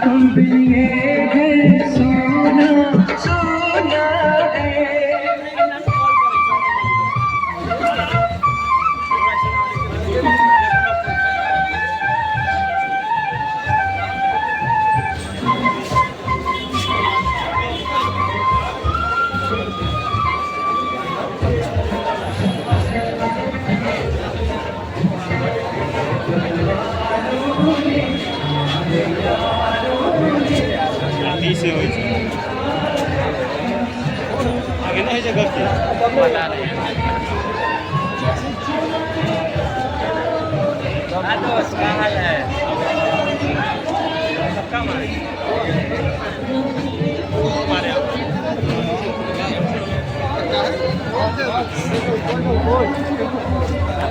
तुम भी ये सोना सोना है। आगे ना जगह की बता रहे हैं दोस्त क्या हाल है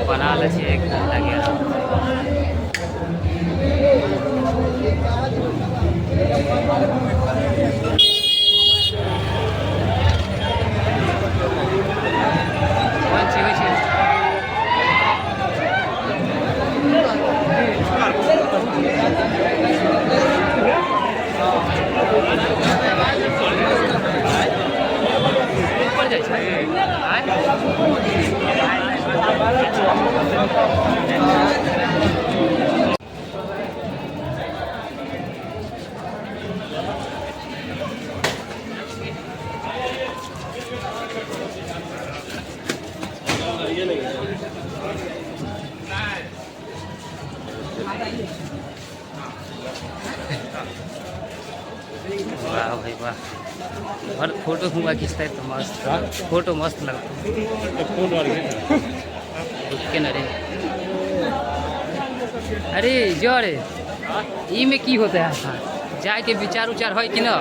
बना ले एक लगे वाह भाई वाह और फोटो हुआ खींचता है तो मस्त फोटो मस्त लगता है उसके न रे अरे जो रे ई में की होता है जाए के विचार उचार है कि ना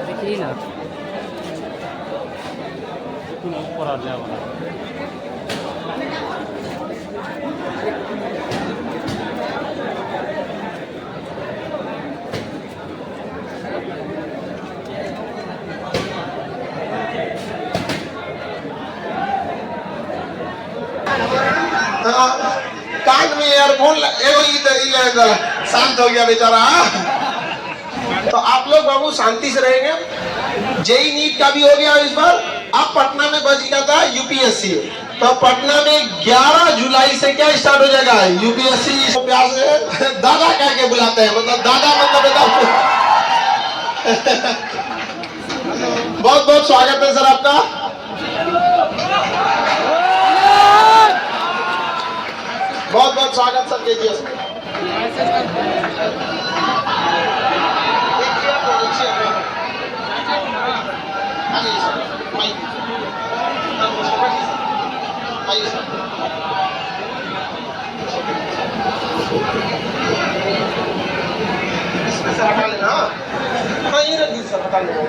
देखिए ना कान में ईयरफोन शांत हो गया बेचारा। तो आप लोग बाबू शांति से रहेंगे। जेई नीट का भी हो गया इस बार। अब पटना में बच गया था यूपीएससी, तो पटना में 11 जुलाई से क्या स्टार्ट हो जाएगा यूपीएससी। प्यार से दादा कह के बुलाते हैं, मतलब दादा मतलब बहुत बहुत स्वागत है सर आपका। बहुत बहुत स्वागत सर केजीएस में। इसमें से हटा लेना। हाँ ये रख दी सर, हटा लेना।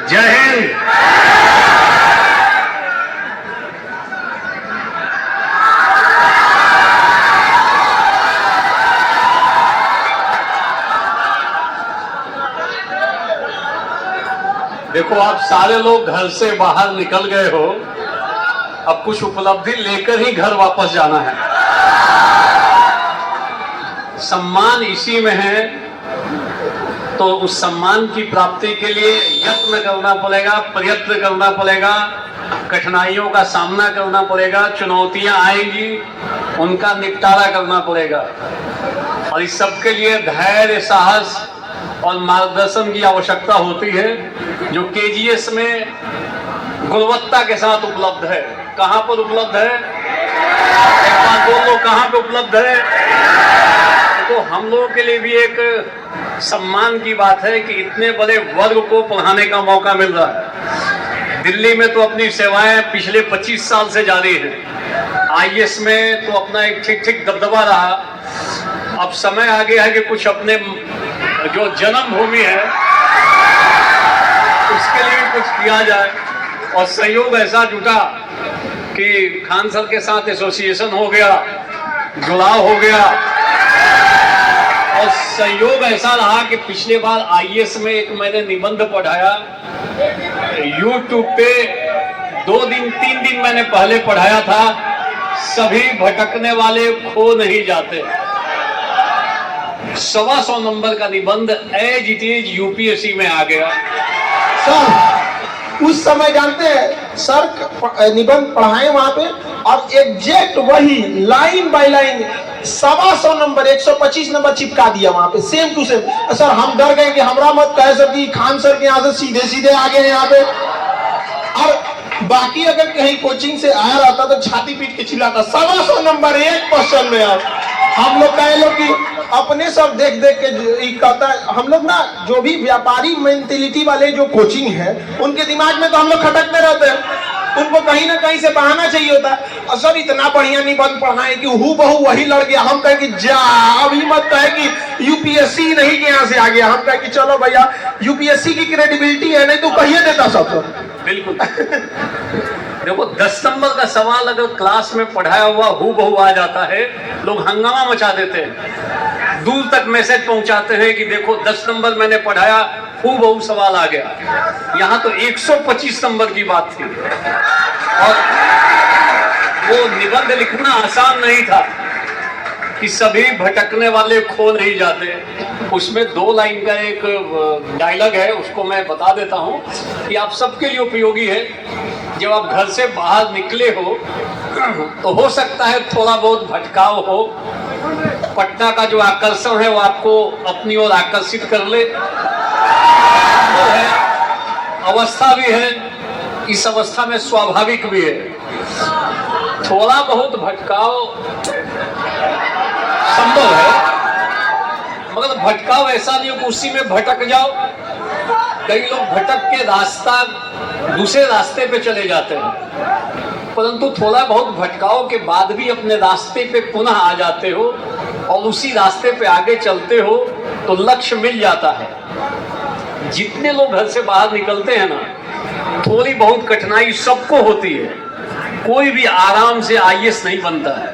जय हिंद। देखो आप सारे लोग घर से बाहर निकल गए हो, अब कुछ उपलब्धि लेकर ही घर वापस जाना है। सम्मान इसी में है, तो उस सम्मान की प्राप्ति के लिए यत्न करना पड़ेगा, प्रयत्न करना पड़ेगा, कठिनाइयों का सामना करना पड़ेगा, चुनौतियां आएंगी, उनका निपटारा करना पड़ेगा। और इस सब के लिए धैर्य, साहस और मार्गदर्शन की आवश्यकता होती है, जो केजीएस में गुणवत्ता के साथ उपलब्ध है। कहां पर उपलब्ध है? एक बार बोलो, कहां पे उपलब्ध है? तो हम लोगों के लिए भी एक सम्मान की बात है कि इतने बड़े वर्ग को पढ़ाने का मौका मिल रहा है। दिल्ली में तो अपनी सेवाएं पिछले 25 साल से जारी है। आईएएस में तो अपना एक ठीक ठीक दबदबा रहा, अब समय आ गया है कि कुछ अपने जो जन्मभूमि है उसके लिए कुछ किया जाए, और सहयोग ऐसा जुटा कि खान सर के साथ एसोसिएशन हो गया, जुड़ाव हो गया, और सहयोग ऐसा रहा कि पिछले बार आईएएस में एक मैंने निबंध पढ़ाया यूट्यूब पे, 2 दिन 3 दिन मैंने पहले पढ़ाया था, सभी भटकने वाले खो नहीं जाते। 125 नंबर का निबंध एज इट इज यूपीएससी में आ गया। सर उस समय जानते हैं सर निबंध पढ़ाए वहां पे, और एग्जैक्ट वही line by line 125 number 125 number चिपका दिया वहां पे, सेम टू सेम। सर हम डर गए कि हमरा मत कहे सर कि खान सर के यहाँ से सीधे सीधे आ गए यहाँ पे, और बाकी अगर कहीं कोचिंग से आया रहता तो छाती पीट के चिल्लाता 125 नंबर एक क्वेश्चन में। अब हम लोग कहे लोग कि अपने सब देख देख के कहता है, हम लोग ना जो भी व्यापारी मेंटेलिटी वाले जो कोचिंग है उनके दिमाग में तो हम लोग खटकते रहते हैं, उनको कहीं ना कहीं से बहाना चाहिए होता है। और सर इतना बढ़िया निबंध पढ़ाए कि हूबहू वही लड़ गया। हम कहे कि जा अभी मत कहे कि यूपीएससी नहीं के यहाँ से आ गया, हम कहे कि चलो भैया यूपीएससी की क्रेडिबिलिटी है, नहीं तो कहिए देता सब। बिल्कुल देखो 10 नंबर का सवाल अगर क्लास में पढ़ाया हुआ हूबहू आ जाता है, लोग हंगामा मचा देते हैं, दूर तक मैसेज पहुंचाते हैं कि देखो 10 नंबर मैंने पढ़ाया, हूबहू सवाल आ गया। यहाँ तो 125 नंबर की बात थी, और वो निबंध लिखना आसान नहीं था कि सभी भटकने वाले खो नहीं जाते। उसमें 2 लाइन का एक डायलॉग है, उसको मैं बता देता हूँ कि आप सबके लिए उपयोगी है। जब आप घर से बाहर निकले हो तो हो सकता है थोड़ा बहुत भटकाव हो, पटना का जो आकर्षण है वो आपको अपनी ओर आकर्षित कर ले, वो है, अवस्था भी है, इस अवस्था में स्वाभाविक भी है। थोड़ा बहुत भटकाव संभव है, मगर भटकाव ऐसा नहीं हो कि उसी में भटक जाओ। कई लोग भटक के रास्ता दूसरे रास्ते पे चले जाते हैं, परंतु थोड़ा बहुत भटकाव के बाद भी अपने रास्ते पे पुनः आ जाते हो और उसी रास्ते पे आगे चलते हो तो लक्ष्य मिल जाता है। जितने लोग घर से बाहर निकलते हैं ना, थोड़ी बहुत कठिनाई सबको होती है। कोई भी आराम से आईएएस नहीं बनता है,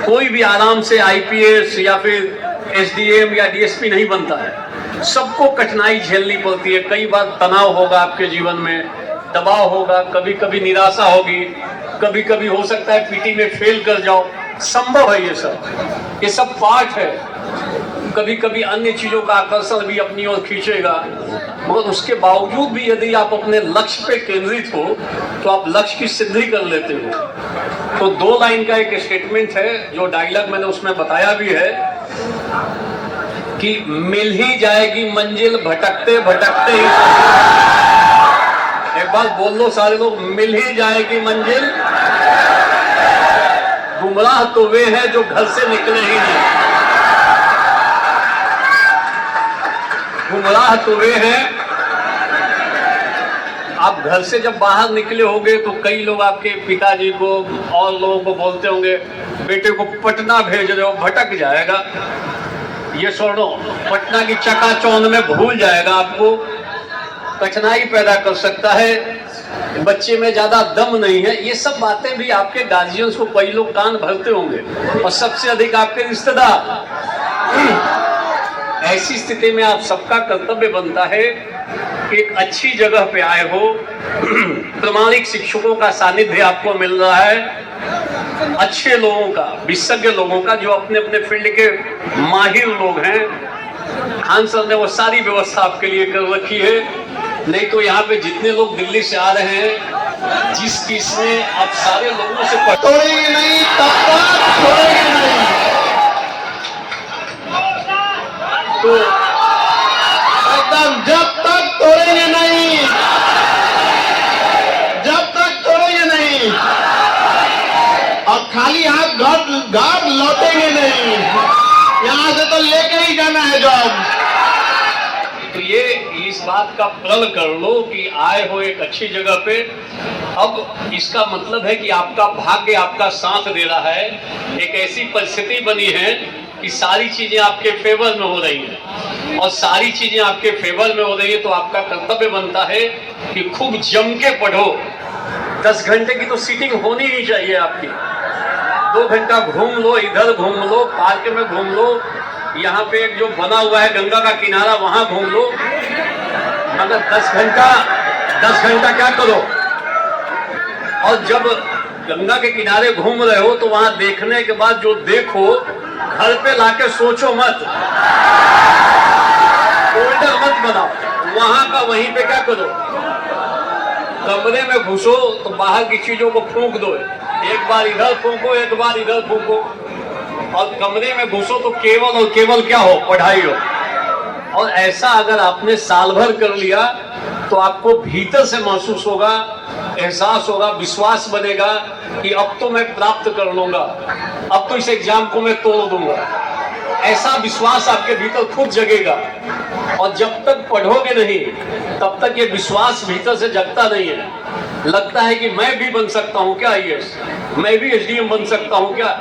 कोई भी आराम से आईपीएस या फिर एसडीएम या डीएसपी नहीं बनता है। सबको कठिनाई झेलनी पड़ती है। कई बार तनाव होगा आपके जीवन में, दबाव होगा, कभी कभी निराशा होगी, कभी कभी हो सकता है पीटी में फेल कर जाओ, संभव है ये सब पार्ट है। कभी कभी अन्य चीजों का आकर्षण भी अपनी ओर खींचेगा, मगर उसके बावजूद भी यदि आप अपने लक्ष्य पे केंद्रित हो तो आप लक्ष्य की सिद्धि कर लेते हो। तो 2 लाइन का एक स्टेटमेंट है, जो डायलॉग मैंने उसमें बताया भी है कि मिल ही जाएगी मंजिल भटकते भटकते ही। एक बार बोल लो सारे लोग, मिल ही जाएगी मंजिल, गुमराह तो वे हैं जो घर से निकले ही नहीं। गुमराह तो वे हैं, आप घर से जब बाहर निकले होंगे तो कई लोग आपके पिताजी को और लोगों को बोलते होंगे बेटे को पटना भेज रहे हो, भटक जाएगा, ये छोड़ो, पटना की चकाचौंध में भूल जाएगा, आपको कठिनाई पैदा कर सकता है, बच्चे में ज्यादा दम नहीं है। ये सब बातें भी आपके गार्जियंस को कई लोग कान भरते होंगे, और सबसे अधिक आपके रिश्तेदार। ऐसी स्थिति में आप सबका कर्तव्य बनता है कि एक अच्छी जगह पे आए हो, प्रामाणिक शिक्षकों का सानिध्य आपको मिल रहा है, अच्छे लोगों का, विशेषज्ञ लोगों का, जो अपने अपने फील्ड के माहिर लोग हैं। खान सर ने वो सारी व्यवस्था आपके लिए कर रखी है। नहीं तो यहाँ पे जितने लोग दिल्ली से आ रहे हैं, जिस चीज में आप सारे लोगों से तोड़ेंगे नहीं, तब तक छोड़ेंगे नहीं। तो एकदम जब तक तोड़ेंगे नहीं, जब तक तोड़ेंगे नहीं, और खाली हाथ घर लौटेंगे नहीं। यहाँ से तो लेके ही जाना है जॉब। तो ये इस बात का प्रण कर लो कि आए हो एक अच्छी जगह पे। अब इसका मतलब है कि आपका भाग्य आपका साथ दे रहा है। एक ऐसी परिस्थिति बनी है कि सारी चीजें आपके फेवर में हो रही हैं, और सारी चीजें आपके फेवर में हो रही है तो आपका कर्तव्य बनता है कि खूब जम के पढ़ो। 10 घंटे की तो सीटिंग होनी ही चाहिए आपकी। 2 घंटा घूम लो, इधर घूम लो, पार्क में घूम लो, यहाँ पे एक जो बना हुआ है गंगा का किनारा वहां घूम लो, मगर 10 घंटा क्या करो। और जब गंगा के किनारे घूम रहे हो तो वहां देखने के बाद जो देखो घर पे लाके सोचो मत, फोल्डर मत बनाओ, वहां का वहीं पे क्या करो। कमरे में घुसो तो बाहर की चीजों को फूंक दो, एक बार इधर फूंको, एक बार इधर फूंको, और कमरे में घुसो तो केवल और केवल क्या हो, पढ़ाई हो। और ऐसा अगर आपने साल भर कर लिया तो आपको भीतर से महसूस होगा, एहसास होगा, विश्वास बनेगा कि अब तो मैं प्राप्त कर लूंगा, अब तो इस एग्जाम को मैं तोड़ दूंगा। ऐसा विश्वास आपके भीतर खुद जगेगा। और जब तक पढ़ोगे नहीं तब तक ये विश्वास भीतर से जगता नहीं है। लगता है कि मैं भी बन सकता हूं क्या IAS, मैं भी SDM बन सकता हूं क्या।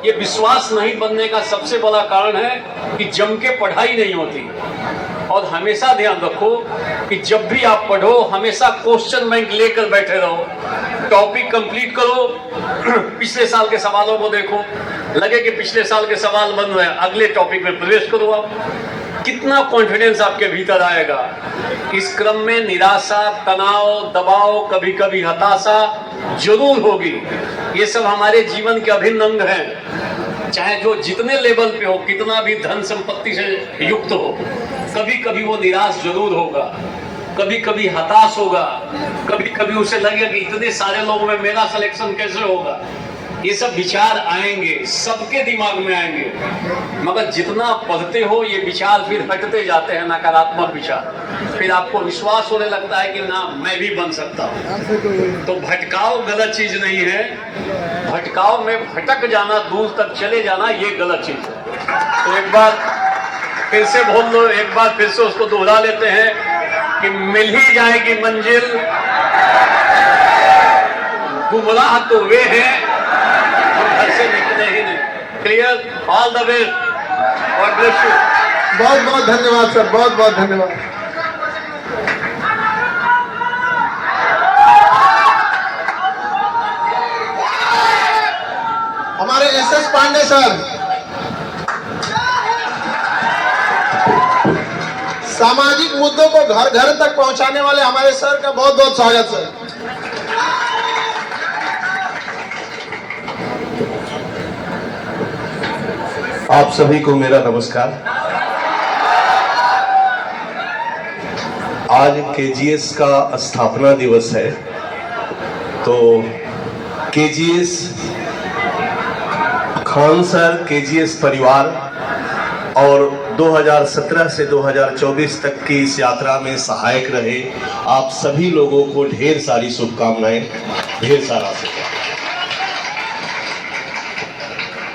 ये विश्वास नहीं बनने का सबसे बड़ा कारण है कि जम के पढ़ाई नहीं होती। और हमेशा ध्यान रखो कि जब भी आप पढ़ो हमेशा क्वेश्चन बैंक लेकर बैठे रहो। टॉपिक कंप्लीट करो, पिछले साल के सवालों को देखो, लगे कि पिछले साल के सवाल बन रहे हैं, अगले टॉपिक में प्रवेश करो। आप कितना कॉन्फिडेंस आपके भीतर आएगा। इस क्रम में निराशा, तनाव, दबाव, कभी कभी हताशा जरूर होगी। ये सब हमारे जीवन के अभिन्न अंग हैं। चाहे जो जितने लेवल पे हो, कितना भी धन संपत्ति से युक्त हो, कभी कभी वो निराश जरूर होगा, कभी कभी हताश होगा, कभी कभी उसे लगेगा कि इतने सारे लोगों में मेरा सिलेक्शन कैसे होगा। ये सब विचार आएंगे, सबके दिमाग में आएंगे। मगर जितना पढ़ते हो ये विचार फिर हटते जाते हैं, नकारात्मक विचार। फिर आपको विश्वास होने लगता है कि ना, मैं भी बन सकता हूँ। तो भटकाव गलत चीज नहीं है। भटकाव में भटक जाना, दूर तक चले जाना, ये गलत चीज है। तो एक बार फिर से बोल लो, एक बार फिर से उसको दोहरा लेते हैं कि मिल ही जाएगी मंजिल, गुमराह तो वे हैं घर से निकले ही नहीं। Clear? All the best, God bless you. बहुत बहुत धन्यवाद सर, बहुत बहुत धन्यवाद। हमारे SS पांडे सर, सामाजिक मुद्दों को घर घर तक पहुंचाने वाले हमारे सर का बहुत बहुत स्वागत सर। आप सभी को मेरा नमस्कार। आज KGS का स्थापना दिवस है। तो KGS, खान सर, KGS परिवार और 2017 से 2024 तक की इस यात्रा में सहायक रहे आप सभी लोगों को ढेर सारी शुभकामनाएं, ढेर सारा आशीर्वाद।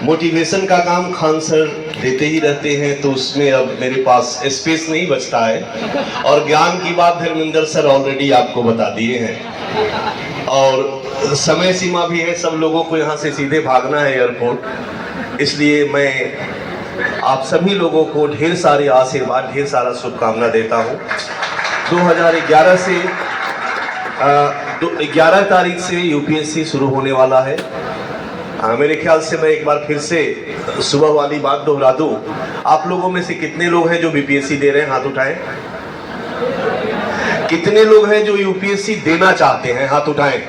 मोटिवेशन का काम खान सर देते ही रहते हैं, तो उसमें अब मेरे पास स्पेस नहीं बचता है। और ज्ञान की बात धर्मेंद्र सर ऑलरेडी आपको बता दिए हैं, और समय सीमा भी है, सब लोगों को यहाँ से सीधे भागना है एयरपोर्ट। इसलिए मैं आप सभी लोगों को ढेर सारे आशीर्वाद, ढेर सारा शुभकामना देता हूँ। 2011 से 11 तारीख से UPSC शुरू होने वाला है। मेरे ख्याल से मैं एक बार फिर से सुबह वाली बात दोहरा दूं। आप लोगों में से कितने लोग हैं जो BPSC दे रहे हैं? हाथ उठाएं। कितने लोग हैं जो UPSC देना चाहते हैं? हाथ उठाएं।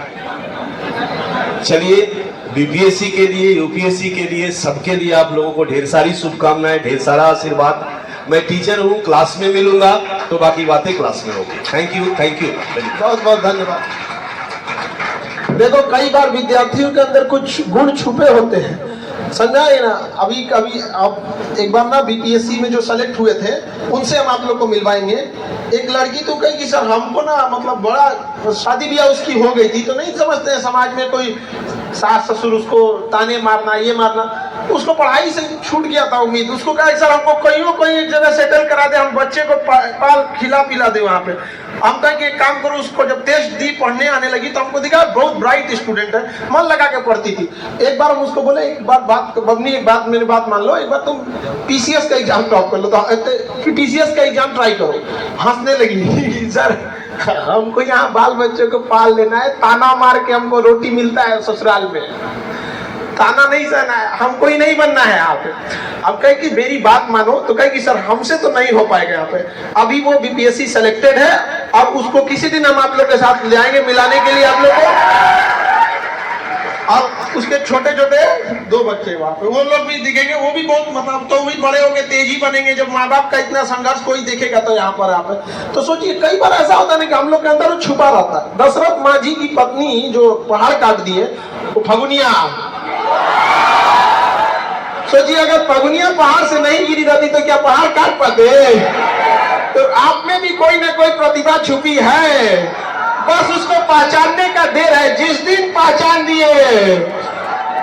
चलिए, BPSC के लिए, UPSC के लिए, सबके लिए आप लोगों को ढेर सारी शुभकामनाएं, ढेर सारा आशीर्वाद। मैं टीचर हूं, क्लास में मिलूंगा तो बाकी बातें क्लास में होगी। थैंक यू, थैंक यू, बहुत बहुत धन्यवाद। देखो, कई बार विद्यार्थियों के अंदर कुछ गुण छुपे होते हैं, समझा है ना। अभी कभी आप एक बार ना BPSC में जो सेलेक्ट हुए थे उनसे हम आप लोग को मिलवाएंगे। एक लड़की तो कही कि सर हमको ना मतलब बड़ा शादी ब्याह उसकी हो गई थी, तो नहीं समझते हैं समाज में कोई सास ससुर उसको ताने मारना, ये मारना। उसको पढ़ाई से छूट गया था उम्मीद। उसको कहा सर हमको कहीं एक जगह सेटल करा दे, हम बच्चे को पाल खिला पिला दे वहाँ पे। हम कहा कि एक काम करो, उसको जब टेस्ट दी पढ़ने आने लगी तो हमको दिखा बहुत ब्राइट स्टूडेंट है, मन लगा के पढ़ती थी। एक बार हम उसको बोले एक बात बबनी, एक बात मेरी बात मान लो, एक बार तुम पीसीएस का एग्जाम टॉप कर लो, तो पीसीएस का एग्जाम ट्राई करो। हंसने लगी सर हमको यहाँ बाल बच्चों को पाल लेना है, ताना मार के हमको रोटी मिलता है ससुराल में, ताना नहीं सहना है, हमको ही नहीं बनना है यहाँ पे। अब कहे कि मेरी बात मानो, तो कहे कि सर हमसे तो नहीं हो पाएगा यहाँ पे। अभी वो बीपीएससी सेलेक्टेड है और उसको किसी दिन हम आप लोग के साथ ले जाएंगे मिलाने के लिए आप लोग को। और उसके छोटे छोटे 2 बच्चे वहाँ पे, वो लोग भी दिखेंगे, वो भी बहुत मतलब तो भी बड़े होके तेजी बनेंगे। जब माँ बाप का इतना संघर्ष कोई देखेगा तो यहाँ पर आप तो सोचिए, कई बार ऐसा होता है ना कि हम लोग के अंदर वो छुपा रहता है। दशरथ मांझी की पत्नी जो पहाड़ काट दिए, वो फगुनिया। सोचिए अगर फगुनिया पहाड़ से नहीं गिरी रहती तो क्या पहाड़ काट पाते? तो आप में भी कोई ना कोई प्रतिभा छुपी है, बस उसको पहचानने का देर है। जिस दिन पहचान दिए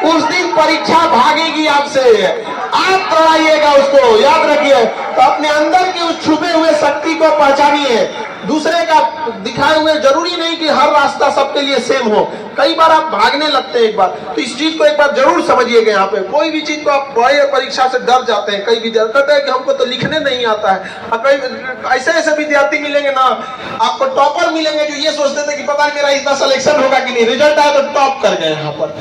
उस दिन परीक्षा भागेगी आपसे, आप दौड़ाइएगा उसको, याद रखिए। तो अपने अंदर के उस छुपे हुए शक्ति को पहचानिए। दूसरे का दिखाए हुए जरूरी नहीं कि हर रास्ता सबके लिए सेम हो, कई बार आप भागने लगते हैं एक बार, तो इस चीज को एक बार जरूर समझिएगा। यहाँ पे कोई भी चीज को आप बड़े परीक्षा से डर जाते हैं, कई विद्यार्थी कहते हैं कि हमको तो लिखने नहीं आता है। और कई ऐसे विद्यार्थी मिलेंगे ना, आपको टॉपर मिलेंगे जो ये सोचते थे कि पता नहीं मेरा इतना सिलेक्शन होगा कि नहीं, रिजल्ट आया तो टॉप कर गए यहाँ पर।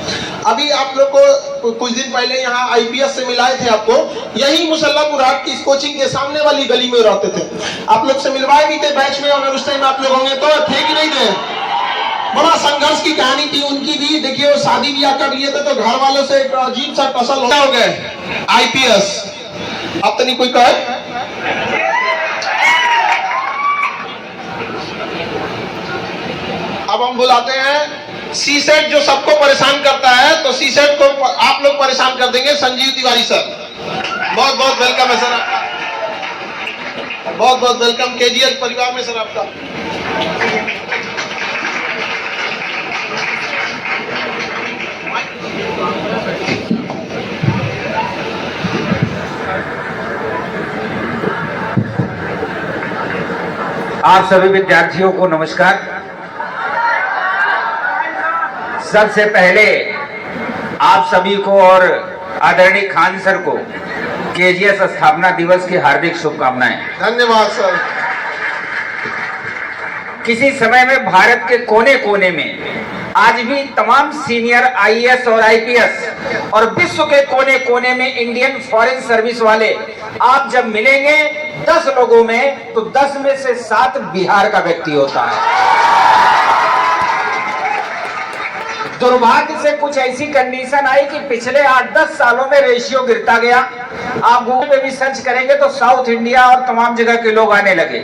अभी आप लोग को कुछ दिन पहले यहाँ आईपीएस से मिलाए थे, आपको यही मुसल्लापुर हाट की इस कोचिंग के सामने वाली गली में रहते थे। आप लोग से मिलवाए भी थे बैच में, अगर उस टाइम आप लोग होंगे तो थे कि नहीं थे? बड़ा संघर्ष की कहानी थी उनकी भी। देखिए वो शादी ब्याह कर लिए थे तो घर वालों से एक अजीब सा टसल हो गए आईपीएस। अब तो नहीं कोई कहे। अब हम बुलाते हैं सीसेट जो सबको परेशान करता है, तो सीसेट को आप लोग परेशान कर देंगे। संजीव तिवारी सर, बहुत बहुत वेलकम है सर आपका, बहुत बहुत वेलकम केजीएस परिवार में सर आपका। आप सभी विद्यार्थियों को नमस्कार। सबसे पहले आप सभी को और आदरणीय खान सर को केजीएस स्थापना दिवस की हार्दिक शुभकामनाएं। धन्यवाद सर। किसी समय में भारत के कोने कोने में आज भी तमाम सीनियर आईएएस और आईपीएस और विश्व के कोने कोने में इंडियन फॉरेन सर्विस वाले आप जब मिलेंगे 10 लोगों में, तो 10 में से 7 बिहार का व्यक्ति होता है। दुर्भाग्य से कुछ ऐसी कंडीशन आई कि पिछले 8-10 सालों में रेशियो गिरता गया। आप गूगल पे भी सर्च करेंगे तो साउथ इंडिया और तमाम जगह के लोग आने लगे।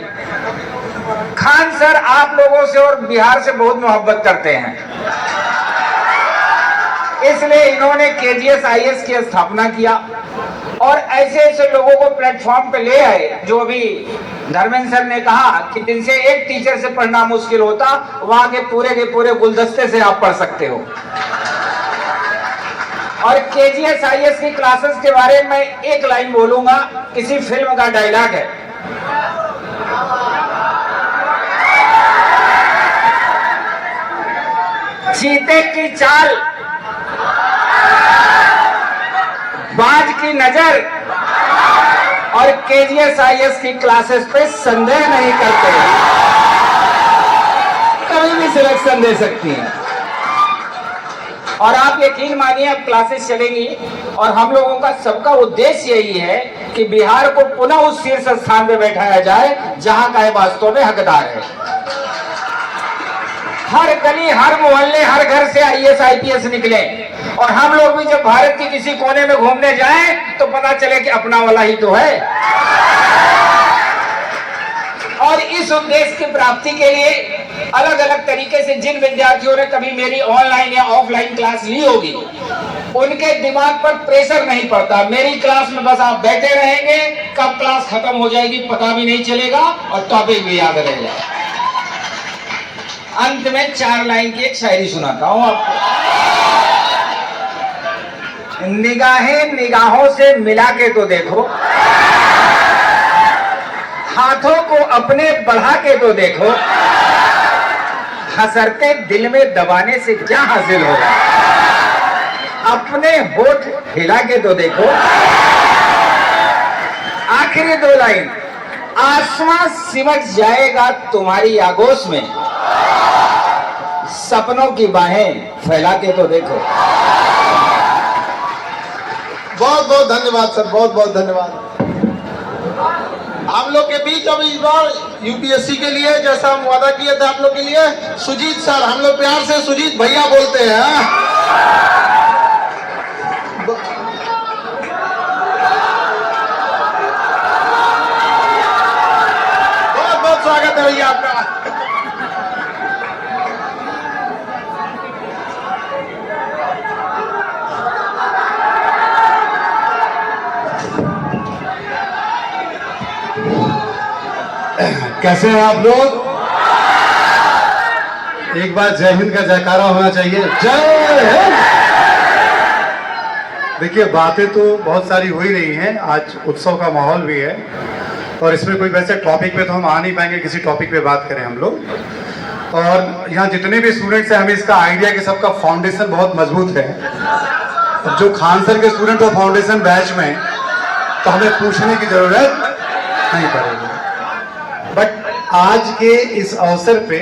खान सर आप लोगों से और बिहार से बहुत मोहब्बत करते हैं, इसलिए इन्होंने केजीएस आईएएस की स्थापना किया और ऐसे ऐसे लोगों को प्लेटफॉर्म पे ले आए। जो अभी धर्मेंद्र सर ने कहा कि जिनसे एक टीचर से पढ़ना मुश्किल होता, वहां के पूरे गुलदस्ते से आप पढ़ सकते हो। और केजीएस आईएएस की क्लासेस के बारे में एक लाइन बोलूंगा, किसी फिल्म का डायलॉग है, चीते की चाल, बाज की नजर और केजीएस आईएएस की क्लासेस पे संदेह नहीं करते, कभी भी सिलेक्शन दे सकती हैं। और आप यकीन मानिए अब क्लासेस चलेंगी और हम लोगों का सबका उद्देश्य यही है कि बिहार को पुनः उस शीर्ष स्थान पे बैठाया जाए जहां का वास्तव में हकदार है। हर गली, हर मोहल्ले, हर घर से आईएएस आईपीएस निकले और हम लोग भी जब भारत के किसी कोने में घूमने जाएं तो पता चले कि अपना वाला ही तो है। और इस उद्देश्य की प्राप्ति के लिए अलग अलग तरीके से जिन विद्यार्थियों ने कभी मेरी ऑनलाइन या ऑफलाइन क्लास ली होगी, उनके दिमाग पर प्रेशर नहीं पड़ता। मेरी क्लास में बस आप बैठे रहेंगे, कब क्लास खत्म हो जाएगी पता भी नहीं चलेगा और टॉपिक भी याद रहेगा। अंत में 4 लाइन की एक शायरी सुनाता हूं आपको। निगाहें निगाहों से मिला के तो देखो, हाथों को अपने बढ़ा के तो देखो, हसरते दिल में दबाने से क्या हासिल होगा, अपने होठ हिला के तो देखो। आखिरी 2 लाइन, आसमां सिमट जाएगा तुम्हारी आगोश में, सपनों की बाहें फैला के तो देखो। बहुत बहुत धन्यवाद सर, बहुत बहुत धन्यवाद। आप लोग के बीच अब इस बार यूपीएससी के लिए जैसा हम वादा किए थे आप लोग के लिए, सुजीत सर, हम लोग प्यार से सुजीत भैया बोलते हैं। बहुत बहुत स्वागत है भैया आपका। कैसे हैं आप लोग? एक बार जय हिंद का जयकारा होना चाहिए। जय हिंद। देखिए, बातें तो बहुत सारी हो ही रही हैं, आज उत्सव का माहौल भी है और इसमें कोई वैसे टॉपिक पे तो हम आ नहीं पाएंगे, किसी टॉपिक पे बात करें हम लोग। और यहाँ जितने भी स्टूडेंट्स हैं, हमें इसका आइडिया कि सबका फाउंडेशन बहुत मजबूत है। जो खान सर के स्टूडेंट हो फाउंडेशन बैच में, तो हमें पूछने की जरूरत नहीं पड़ेगी। बट आज के इस अवसर पे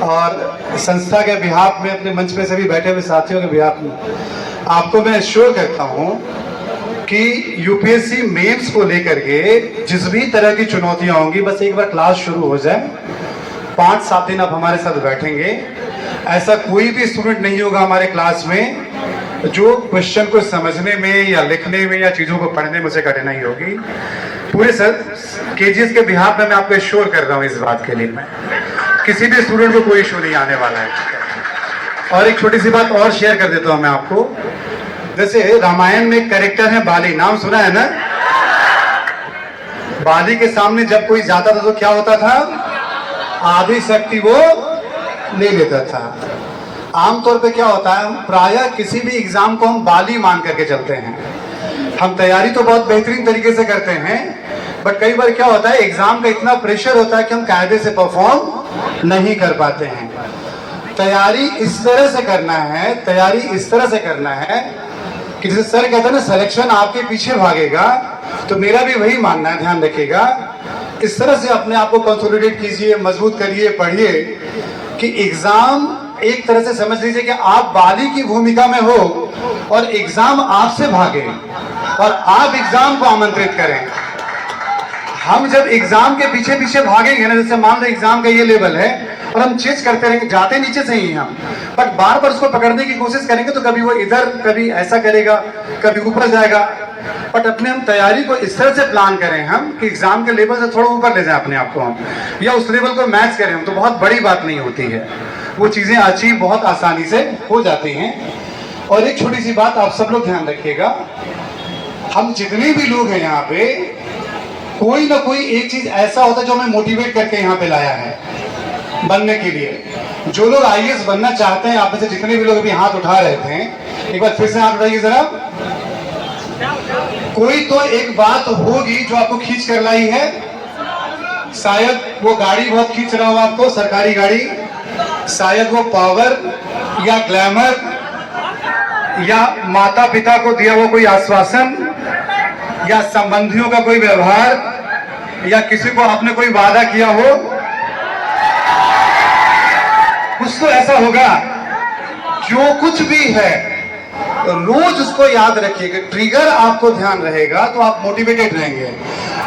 और संस्था के बिहाफ में, अपने मंच पे सभी बैठे हुए साथियों के बिहाफ में, आपको मैं एश्योर करता हूं कि यूपीएससी मेंस को लेकर के जिस भी तरह की चुनौतियां होंगी, बस एक बार क्लास शुरू हो जाए, 5-7 दिन आप हमारे साथ बैठेंगे, ऐसा कोई भी स्टूडेंट नहीं होगा हमारे क्लास में जो क्वेश्चन को समझने में या लिखने में या चीजों को पढ़ने में उसे कठिनाई होगी। पूरे सर केजीएस के बिहाफ में मैं आपको एश्योर कर रहा हूँ इस बात के लिए, मैं किसी भी स्टूडेंट को कोई इशू नहीं आने वाला है। और एक छोटी सी बात और शेयर कर देता हूँ मैं आपको। जैसे रामायण में एक कैरेक्टर है बाली, नाम सुना है ना? बाली के सामने जब कोई जाता था तो क्या होता था? आधी शक्ति वो ले लेता था। आमतौर पे क्या होता है, प्रायः किसी भी एग्जाम को हम बाली मान करके चलते हैं। हम तैयारी तो बहुत बेहतरीन तरीके से करते हैं, बट कई बार क्या होता है, एग्जाम का इतना प्रेशर होता है कि हम कायदे से परफॉर्म नहीं कर पाते हैं। तैयारी इस तरह से करना है, तैयारी इस तरह से करना है कि जैसे सर कहते हैं ना, सिलेक्शन आपके पीछे भागेगा, तो मेरा भी वही मानना है, ध्यान रखिएगा। इस तरह से अपने आप को कंसोलिडेट कीजिए, मजबूत करिए, पढ़िए कि एग्जाम एक तरह से समझ लीजिए कि आप बाली की भूमिका में हो और एग्जाम आपसे भागे और आप एग्जाम को आमंत्रित करें। हम जब एग्जाम के पीछे पीछे भागेंगे ना, जैसे मान लो एग्जाम का ये लेवल है और हम चेज करते रहेंगे, जाते नीचे से ही हम, बट बार बार उसको पकड़ने की कोशिश करेंगे तो कभी वो इधर, कभी ऐसा करेगा, कभी ऊपर जाएगा। बट अपने हम तैयारी को इस तरह से प्लान करें हम कि एग्जाम के लेवल से थोड़ा ऊपर ले जाए अपने आप को हम, या उस लेवल को मैच करें हम, तो बहुत बड़ी बात नहीं होती है, वो चीजें अचीव बहुत आसानी से हो जाती हैं। और एक छोटी सी बात आप सब लोग ध्यान रखिएगा, हम जितने भी लोग हैं यहाँ पे, कोई ना कोई एक चीज ऐसा होता है जो हमें मोटिवेट करके यहाँ पे लाया है बनने के लिए। जो लोग आईएएस बनना चाहते हैं, आप में से जितने भी लोग अभी हाथ उठा रहे थे, एक बार फिर से हाथ उठाइए जरा। कोई तो एक बात होगी जो आपको खींच कर लाई है, शायद वो गाड़ी बहुत खींच रहा हो आपको, सरकारी गाड़ी, शायद वो पावर या ग्लैमर या माता पिता को दिया हुआ कोई आश्वासन या संबंधियों का कोई व्यवहार या किसी को आपने कोई वादा किया हो, कुछ तो ऐसा होगा। जो कुछ भी है रोज उसको याद रखिएगा, ट्रिगर आपको ध्यान रहेगा तो आप मोटिवेटेड रहेंगे,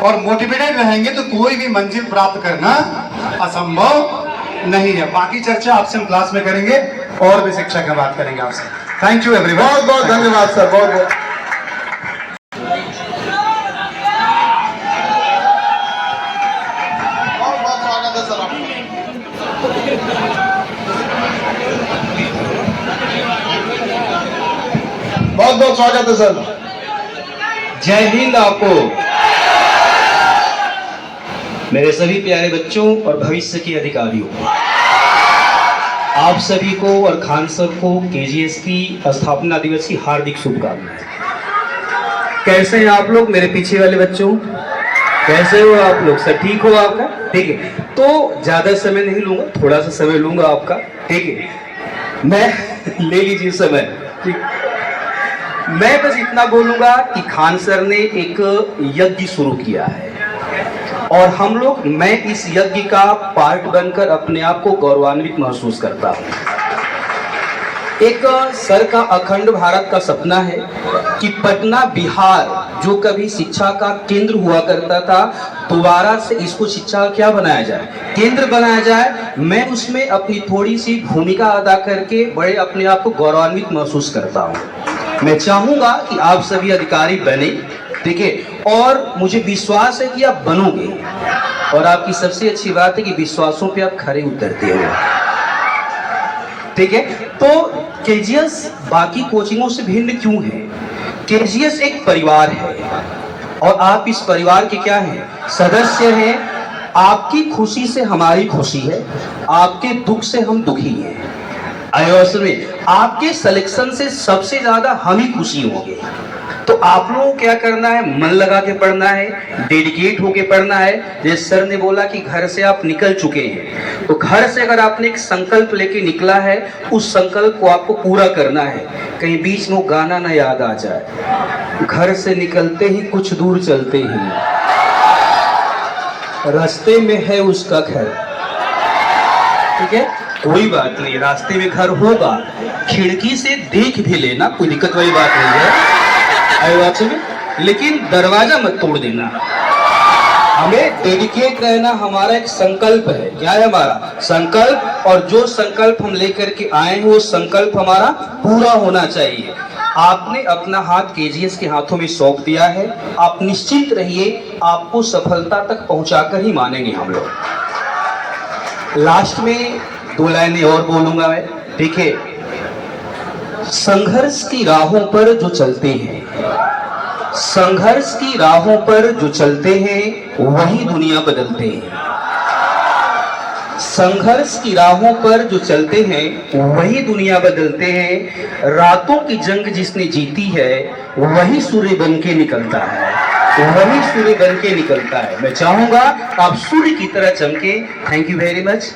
और मोटिवेटेड रहेंगे तो कोई भी मंजिल प्राप्त करना असंभव नहीं है। बाकी चर्चा आपसे हम क्लास में करेंगे और भी शिक्षा की बात करेंगे आपसे। Thank you everyone. बहुत बहुत धन्यवाद सर, बहुत बहुत। बहुत स्वागत है सर आपका। बहुत बहुत स्वागत है सर। जय हिंद आपको, मेरे सभी प्यारे बच्चों और भविष्य के अधिकारियों। आप सभी को और खान सर को केजीएस की स्थापना दिवस की हार्दिक शुभकामनाएं। कैसे हैं आप लोग मेरे पीछे वाले बच्चों? कैसे हो आप लोग? सब ठीक हो आपका? ठीक है, तो ज्यादा समय नहीं लूंगा, थोड़ा सा समय लूंगा आपका, ठीक है? मैं ले लीजिए समय, ठीक। मैं बस इतना बोलूंगा कि खान सर ने एक यज्ञ शुरू किया है और हम लोग, मैं इस यज्ञ का पार्ट बनकर अपने आप को गौरवान्वित महसूस करता हूँ। एक सर का अखंड भारत का सपना है कि पटना बिहार जो कभी शिक्षा का केंद्र हुआ करता था, दोबारा से इसको शिक्षा का क्या बनाया जाए, केंद्र बनाया जाए। मैं उसमें अपनी थोड़ी सी भूमिका अदा करके बड़े अपने आप को गौरवान्वित महसूस करता हूँ। मैं चाहूंगा कि आप सभी अधिकारी बने, ठीक है, और मुझे विश्वास है कि आप बनोगे और आपकी सबसे अच्छी बात है कि विश्वासों पे आप खरे उतरते हो, ठीक है। तो केजीएस बाकी कोचिंगों से भिन्न क्यों है? केजीएस एक परिवार है और आप इस परिवार के क्या हैं? सदस्य हैं। आपकी खुशी से हमारी खुशी है, आपके दुख से हम दुखी हैं। में आपके सिलेक्शन से सबसे ज्यादा हम ही खुशी होंगे। तो आप लोगों को क्या करना है? मन लगा के पढ़ना है, डेडिकेट होके पढ़ना है। जैसे सर ने बोला कि घर से आप निकल चुके हैं, तो घर से अगर आपने एक संकल्प लेके निकला है, उस संकल्प को आपको पूरा करना है। कहीं बीच में वो गाना ना याद आ जाए, घर से निकलते ही कुछ दूर चलते ही रास्ते में है उसका घर, ठीक है। कोई बात नहीं, रास्ते में घर होगा, खिड़की से देख भी लेना, कोई दिक्कत वाली बात नहीं है, लेकिन दरवाजा मत तोड़ देना। हमें डेडिकेट रहना हमारा एक संकल्प है। क्या है हमारा संकल्प? और जो संकल्प हम लेकर के आए हैं वो संकल्प हमारा पूरा होना चाहिए। आपने अपना हाथ केजीएस के हाथों में सौंप दिया है, आप निश्चिंत रहिए, आपको सफलता तक पहुंचाकर ही मानेंगे हम लोग। लास्ट में 2 लाइनें और बोलूंगा मैं, ठीक है। संघर्ष की राहों पर जो चलते हैं, संघर्ष की राहों पर जो चलते हैं वही दुनिया बदलते हैं। संघर्ष की राहों पर जो चलते हैं वही दुनिया बदलते हैं। रातों की जंग जिसने जीती है वही सूर्य बन के निकलता है, वही सूर्य बन के निकलता है। मैं चाहूंगा आप सूर्य की तरह चमके। Thank you very much.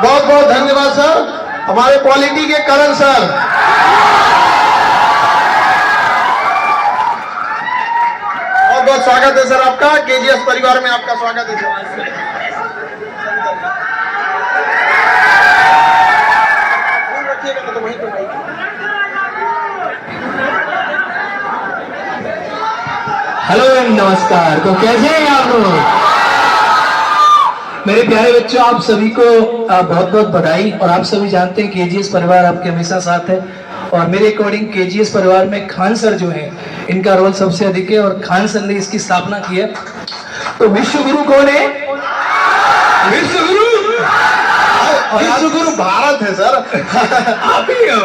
बहुत बहुत धन्यवाद सर, हमारे क्वालिटी के करण सर। बहुत बहुत स्वागत है सर आपका, केजीएस परिवार में आपका स्वागत है सर। हेलो नमस्कार। तो कैसे हैं आप लोग? मेरे प्यारे बच्चों, आप सभी को बहुत बहुत बधाई। और आप सभी जानते हैं केजीएस परिवार आपके हमेशा साथ है और मेरे अकॉर्डिंग केजीएस परिवार में खान सर जो है इनका रोल सबसे अधिक है और खान सर ने इसकी स्थापना की है। तो विश्व गुरु कौन है? विश्व गुरु विश्व गुरु भारत है सर। आप ही हो।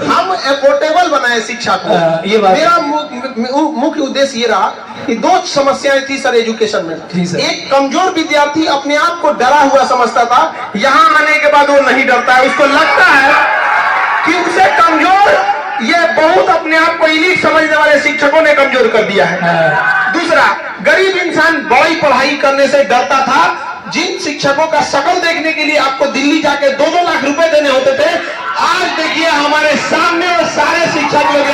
हम एफोर्डेबल बनाए शिक्षा को, ये बात मेरा मुख्य उद्देश्य ये रहा कि 2 समस्याएं थी सर एजुकेशन में। एक, कमजोर विद्यार्थी अपने आप को डरा हुआ समझता था, यहाँ आने के बाद वो नहीं डरता है, उसको लगता है कि उसे कमजोर, ये बहुत अपने आप को इलीट समझने वाले शिक्षकों ने कमजोर कर दिया है। दूसरा, गरीब इंसान बड़ी पढ़ाई करने से डरता था। जिन शिक्षकों का शकल देखने के लिए आपको दिल्ली जाके 2-2 लाख रुपए देने होते थे, आज देखिए हमारे सामने वो सारे शिक्षक लोग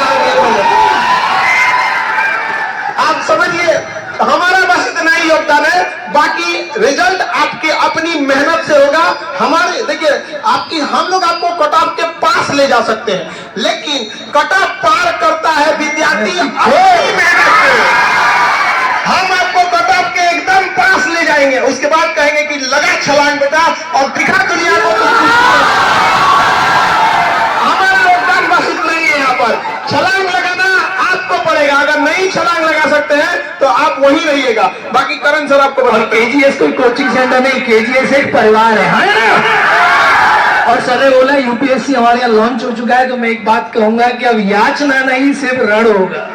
आप समझिए, हमारा बस इतना ही योगदान है, बाकी रिजल्ट आपके अपनी मेहनत से होगा। हमारे देखिए, आपकी हम लोग आपको कट ऑफ के पास ले जा सकते हैं, लेकिन कट ऑफ पार करता है विद्यार्थी अपनी मेहनत से। हम आपको कट ऑफ के एकदम पास ले जाएंगे, उसके बाद कहेंगे कि लगा छलांग बेटा और दिखा दुनिया को। हमारा योगदान बस इतना ही है। यहाँ पर छलांग लगाना आपको पड़ेगा, अगर नहीं छलांग लगा सकते हैं तो आप वहीं रहिएगा। बाकी करण सर आपको बता, केजीएस कोई कोचिंग सेंटर नहीं, केजीएस एक परिवार है। और सर ने बोला यूपीएससी हमारे यहाँ लॉन्च हो चुका है, तो मैं एक बात कहूंगा कि अब याचना नहीं सिर्फ रण होगा,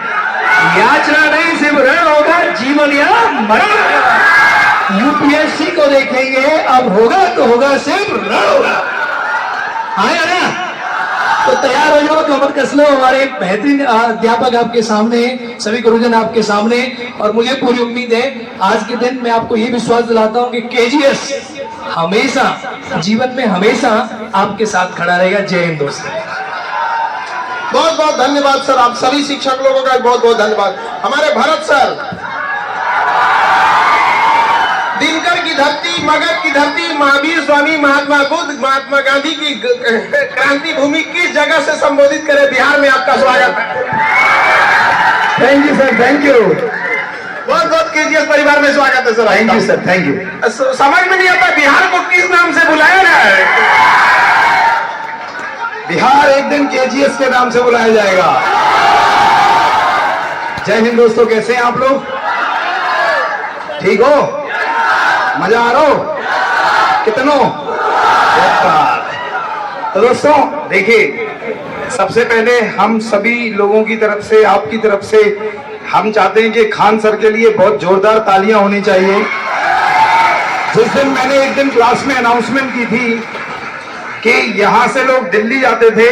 याचना नहीं सिर्फ रण होगा, जीवन या मरण। यूपीएससी को देखेंगे, अब होगा तो होगा सिर्फ रण होगा। हाँ या ना? तो तैयार हो जाओ, कमर कस लो। हमारे बेहतरीन अध्यापक आपके सामने, सभी गुरुजन आपके सामने, और मुझे पूरी उम्मीद है आज के दिन मैं आपको ये विश्वास दिलाता हूँ कि केजीएस हमेशा जीवन में हमेशा आपके साथ खड़ा रहेगा। जय हिंद दोस्तों। बहुत बहुत धन्यवाद सर, आप सभी शिक्षक लोगों का बहुत बहुत धन्यवाद। हमारे भरत सर, दिनकर की धरती, मगध की धरती, महावीर स्वामी, महात्मा बुद्ध, महात्मा गांधी की क्रांति भूमि किस जगह से संबोधित करें? बिहार में आपका स्वागत है। Thank you sir, thank you. बहुत बहुत केजीएस परिवार में स्वागत है sir. Thank you sir, thank you. समझ में नहीं आता बिहार को किस नाम से बुलाया जाए। बिहार एक दिन केजीएस के नाम से बुलाया जाएगा। जय हिंद दोस्तों, कैसे हैं आप लोग? ठीक हो? मजा आ रहा हो? कितनों? तो दोस्तों देखिए, सबसे पहले हम सभी लोगों की तरफ से, आपकी तरफ से हम चाहते हैं कि खान सर के लिए बहुत जोरदार तालियां होनी चाहिए। जिस दिन मैंने एक दिन क्लास में अनाउंसमेंट की थी कि यहां से लोग दिल्ली जाते थे,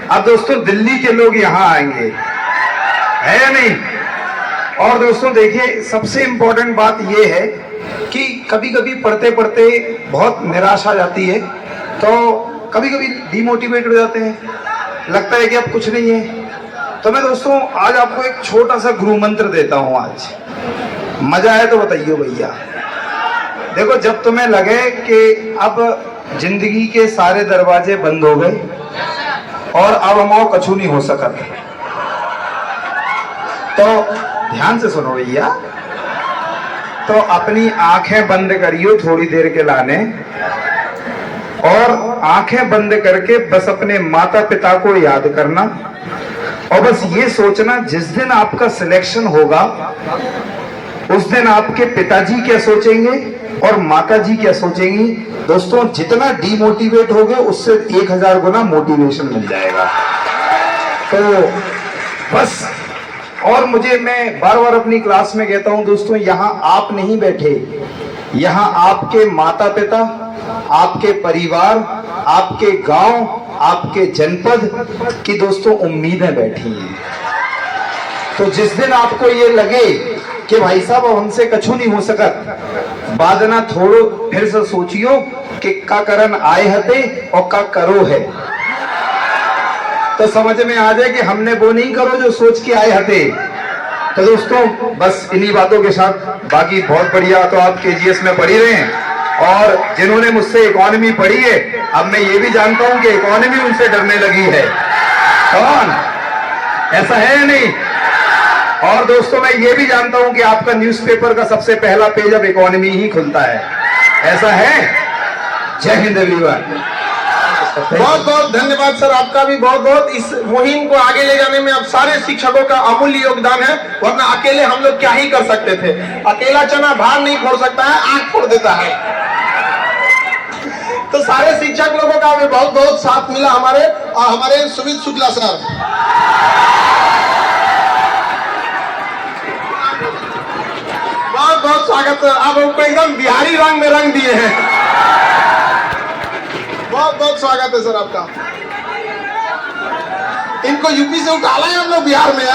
अब दोस्तों दिल्ली के लोग यहां आएंगे, है या नहीं? और दोस्तों देखिए, सबसे इंपॉर्टेंट बात यह है कि कभी कभी पढ़ते पढ़ते बहुत निराशा आ जाती है, तो कभी कभी डिमोटिवेट हो जाते हैं, लगता है कि अब कुछ नहीं है। तो मैं दोस्तों आज आपको एक छोटा सा गुरु मंत्र देता हूं। आज मजा आए तो बताइए भैया। देखो, जब तुम्हें लगे कि अब जिंदगी के सारे दरवाजे बंद हो गए और अब हम कछु नहीं हो सका, तो ध्यान से सुनो भैया। तो अपनी आंखें बंद करियो थोड़ी देर के लाने, और आंखें बंद करके बस अपने माता पिता को याद करना, और बस ये सोचना जिस दिन आपका सिलेक्शन होगा उस दिन आपके पिताजी क्या सोचेंगे और माताजी क्या सोचेंगी। दोस्तों, जितना डीमोटिवेट होगे उससे 1000 गुना मोटिवेशन मिल जाएगा। तो बस, और मैं बार बार अपनी क्लास में कहता हूं दोस्तों, यहाँ आप नहीं बैठे, यहाँ आपके माता पिता, आपके परिवार, आपके गांव, आपके जनपद की दोस्तों उम्मीदें बैठी हैं। तो जिस दिन आपको ये लगे कि भाई साहब अब हमसे कछु नहीं हो सकत, बाद ना थोड़ो फिर से सोचियो कि का करन आए हते और का करो है, तो समझ में आ जाए कि हमने वो नहीं करो जो सोच के आए हते। तो दोस्तों बस इन्हीं बातों के साथ, बाकी बहुत बढ़िया, तो आप केजीएस में पढ़ी रहे हैं, और जिन्होंने मुझसे इकोनॉमी पढ़ी है, अब मैं ये भी जानता हूं कि इकोनॉमी उनसे डरने लगी है। कौन? ऐसा है या नहीं? और दोस्तों मैं ये भी जानता हूं कि आपका न्यूज़पेपर का सबसे पहला पेज अब इकोनॉमी ही खुलता है। ऐसा है? जय हिंद एवरीवन। बहुत बहुत धन्यवाद सर, आपका भी बहुत बहुत। इस मुहिम को आगे ले जाने में अब सारे शिक्षकों का अमूल्य योगदान है, वरना अकेले हम लोग क्या ही कर सकते थे। अकेला चना भार नहीं फोड़ सकता है, आंख फोड़ देता है। तो सारे शिक्षक लोगों का भी बहुत बहुत साथ मिला। हमारे सुमित शुक्ला सर, बहुत बहुत स्वागत। आप हमको एकदम बिहारी रंग में रंग दिए हैं। बहुत बहुत स्वागत है सर आपका। इनको यूपी से उठाला है हम लोग बिहार में।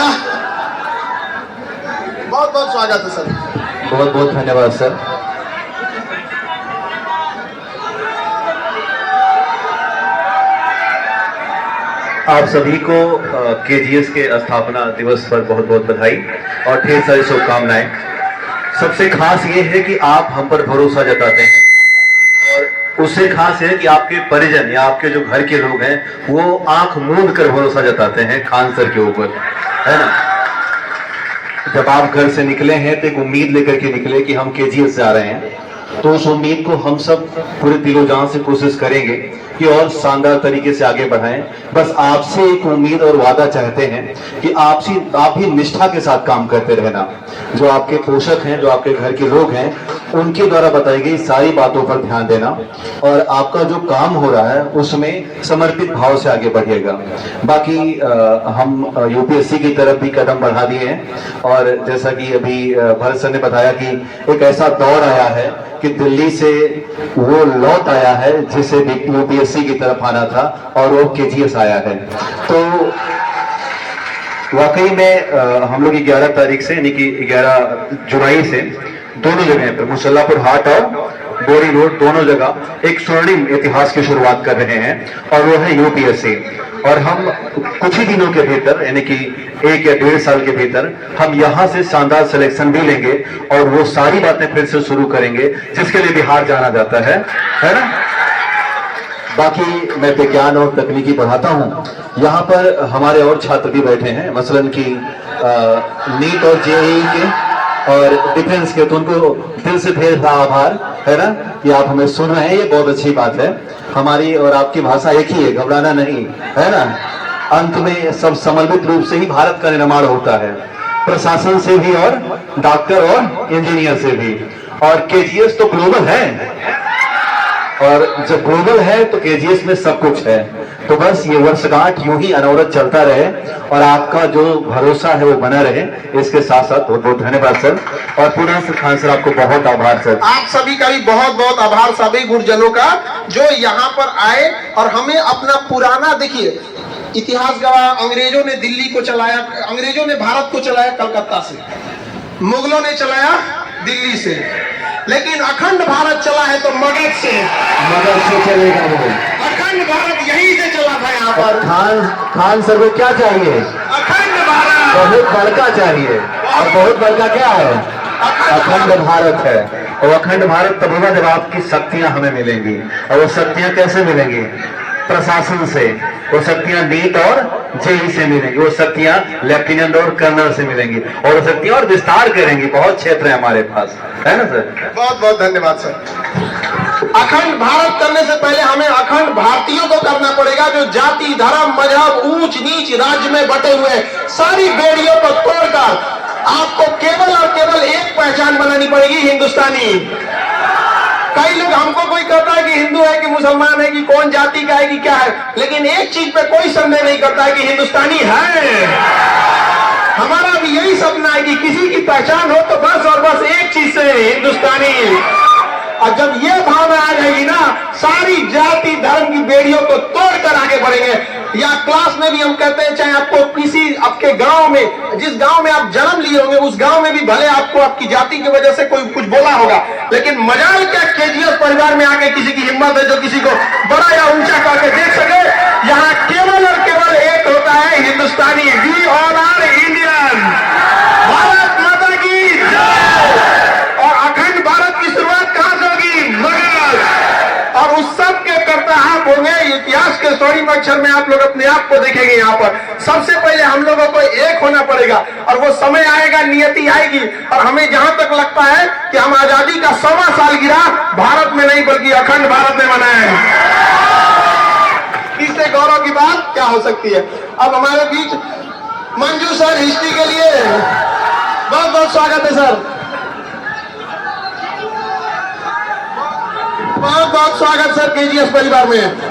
बहुत बहुत स्वागत है सर। बहुत बहुत धन्यवाद सर। आप सभी को केजीएस के स्थापना दिवस पर बहुत बहुत बधाई और ढेर सारी शुभकामनाएं। सबसे खास ये है कि आप हम पर भरोसा जताते हैं, और उससे खास है कि आपके परिजन या आपके जो घर के लोग हैं वो आंख मूंद कर भरोसा जताते हैं खान सर के ऊपर, है ना। जब आप घर से निकले हैं तो एक उम्मीद लेकर के निकले कि हम केजीएस जा रहे हैं, तो उस उम्मीद को हम सब पूरे दिलो जान से कोशिश करेंगे कि और शानदार तरीके से आगे बढ़ाएं। बस आपसे एक उम्मीद और वादा चाहते हैं कि आप भी निष्ठा के साथ काम करते रहना। जो आपके पोषक हैं, जो आपके घर के लोग हैं, उनके द्वारा बताई गई सारी बातों पर ध्यान देना और आपका जो काम हो रहा है उसमें समर्पित भाव से आगे बढ़िएगा। बाकी हम यूपीएससी की तरफ भी कदम बढ़ा दिए हैं और जैसा कि अभी भरत सर ने बताया कि एक ऐसा दौर आया है कि दिल्ली से वो लौट आया है जिसे यूपीएससी की तरफ आना था और वो केजीएस आया है। तो वाकई में हम लोग 11 तारीख से यानी कि 11 जुलाई से दोनों जगह पर मुसल्लापुर हाट और बोरी रोड दोनों जगह एक स्वर्णिम इतिहास की शुरुआत कर रहे हैं और वो है यूपीएससी। और हम कुछ ही दिनों के भीतर यानी कि 1 या 1.5 साल के भीतर हम यहाँ से शानदार सिलेक्शन भी लेंगे और वो सारी बातें फिर से शुरू करेंगे जिसके लिए बिहार जाना जाता है ना। बाकी मैं विज्ञान और तकनीकी पढ़ाता हूँ। यहाँ पर हमारे और छात्र भी बैठे हैं, मसलन की नीट और जेईई के और डिफेंस के, तो उनको दिल से ढेर सारा आभार है ना कि आप हमें सुन रहे हैं। ये बहुत अच्छी बात है। हमारी और आपकी भाषा एक ही है, घबराना नहीं है ना। अंत में सब समन्वित रूप से ही भारत का निर्माण होता है, प्रशासन से भी और डॉक्टर और इंजीनियर से भी। और केजीएस तो ग्लोबल है और जब ग्लोबल है तो केजीएस में सब कुछ है। तो बस ये वर्षगांठ यूं ही अनवरत चलता रहे और आपका जो भरोसा है वो बना रहे। इसके साथ साथ बहुत बहुत धन्यवाद सर और पुनः सर खान सर आपको बहुत आभार सर। आप सभी का भी बहुत बहुत आभार सभी गुरुजनों का जो यहाँ पर आए और हमें अपना पुराना, देखिए इतिहास गवाह, अंग्रेजों ने दिल्ली को चलाया, अंग्रेजों ने भारत को चलाया कलकत्ता से, मुगलों ने चलाया दिल्ली से, लेकिन अखंड भारत चला है तो मगध से चलेगा वो। अखंड भारत यहीं से चला था यहाँ पर। खान सर को क्या चाहिए? अखंड भारत बहुत बड़का चाहिए और बहुत बड़का क्या है? अखंड भारत है। और अखंड भारत तब होगा जब आपकी शक्तियां हमें मिलेंगी। और वो शक्तियां कैसे मिलेंगी? प्रशासन से। वो शक्तियां नीट और जेई से मिलेंगी, वो शक्तियां लेफ्टिनेंट और कर्नल से मिलेंगी और वो शक्तियां और विस्तार करेंगी। बहुत क्षेत्र है हमारे पास, है ना सर। बहुत बहुत धन्यवाद सर। अखंड भारत करने से पहले हमें अखंड भारतीयों को करना पड़ेगा, जो जाति धर्म मजहब ऊंच नीच राज्य में बटे हुए सारी बेड़ियों को तोड़कर आपको केवल और केवल एक पहचान बनानी पड़ेगी, हिंदुस्तानी। कई लोग हमको कोई कहता है कि हिंदू है कि मुसलमान है कि कौन जाति का है कि क्या है, लेकिन एक चीज पे कोई संदेह नहीं करता है कि हिंदुस्तानी है। हमारा भी यही सपना है कि किसी की पहचान हो तो बस और बस एक चीज से, हिंदुस्तानी। और जब ये भावना आ जाएगी ना, सारी जाति धर्म की बेड़ियों को तोड़कर आगे बढ़ेंगे। या क्लास में भी हम कहते हैं, चाहे आपको किसी आपके गांव में, जिस गांव में आप जन्म लिए होंगे उस गांव में भी भले आपको आपकी जाति की वजह से कोई कुछ बोला होगा, लेकिन मजाल क्या केजीएस परिवार में आके किसी की हिम्मत है जो किसी को बड़ा या ऊंचा करके देख सके। यहाँ केवल और केवल एक होता है, Hindustani. We all are Indian. Bharat माता की जय। और अखंड भारत की शुरुआत कहां से होगी? मगध। और उस सब के करता आप होंगे। इतिहास के स्वर्णिम अक्षर में आप लोग अपने आप को देखेंगे। यहाँ पर सबसे पहले हम लोगों को एक होना पड़ेगा और वो समय आएगा, नियति आएगी। और हमें जहां तक लगता है कि हम आजादी का 100वां सालगिरह भारत में नहीं बल्कि अखंड भारत में मनाए हैं। इससे गौरव की बात क्या हो सकती है। अब हमारे बीच मंजू सर हिस्ट्री के लिए बहुत बहुत स्वागत है सर। बहुत बहुत स्वागत सर केजीएस परिवार में।